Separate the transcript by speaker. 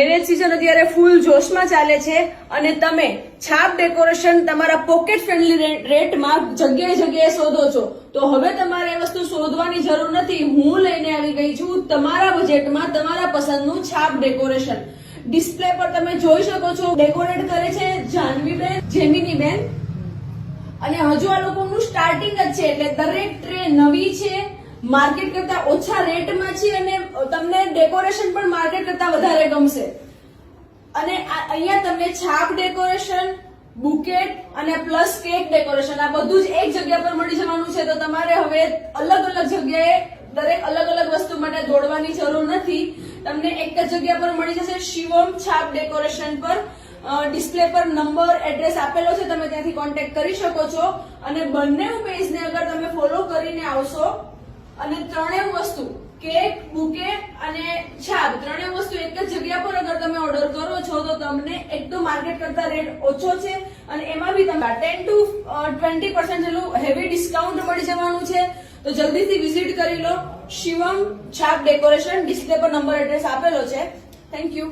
Speaker 1: Marriage season અત્યારે ફૂલ જોશમાં ચાલે છે અને તમે છાપ ડેકોરેશન તમારા પોકેટ ફ્રેન્ડલી રેટમાં જગ્યાએ શોધો છો, તો હવે તમારે એ વસ્તુ શોધવાની જરૂર નથી. હું લઈને આવી ગઈ છું તમારા બજેટમાં તમારા પસંદનું છાપ ડેકોરેશન. ડિસ્પ્લે પર તમે જોઈ શકો છો ડેકોરેટ કરે છે જાનવીબેન, જેમિનીબેન. અને હજુ આ લોકોનું સ્ટાર્ટિંગ જ છે, એટલે દરેક ટ્રે નવી છે, માર્કેટ કરતા ઓછા રેટમાં છે અને તમને ડેકોરેશન પણ માર્કેટ કરતા વધારે ગમશે. અને અહીંયા તમને છાપ ડેકોરેશન, બુકેટ અને પ્લસ કેક ડેકોરેશન આ બધું જ એક જગ્યા પર મળી જવાનું છે. તો તમારે હવે અલગ અલગ જગ્યાએ દરેક અલગ અલગ વસ્તુ માટે દોડવાની જરૂર નથી. તમને એક જ જગ્યા પર મળી જશે. શિવમ છાપ ડેકોરેશન પર ડિસ્પ્લે પર નંબર, એડ્રેસ આપેલો છે, તમે ત્યાંથી કોન્ટેક્ટ કરી શકો છો. અને બંને પેજને અગર તમે ફોલો કરીને આવશો અને ત્રણેય વસ્તુ કેક, બુકે અને છાપ ત્રણેય વસ્તુ એક જ જગ્યા પર અગર તમે ઓર્ડર કરો છો તો તમને એક તો માર્કેટ કરતા રેટ ઓછો છે અને એમાં બી તમને 10 to 20% જેટલું હેવી ડિસ્કાઉન્ટ મળી જવાનું છે. તો જલ્દીથી વિઝિટ કરી લો શિવમ છાપ ડેકોરેશન. ડિસ્પ્લે પર નંબર, એડ્રેસ આપેલો છે. Thank you.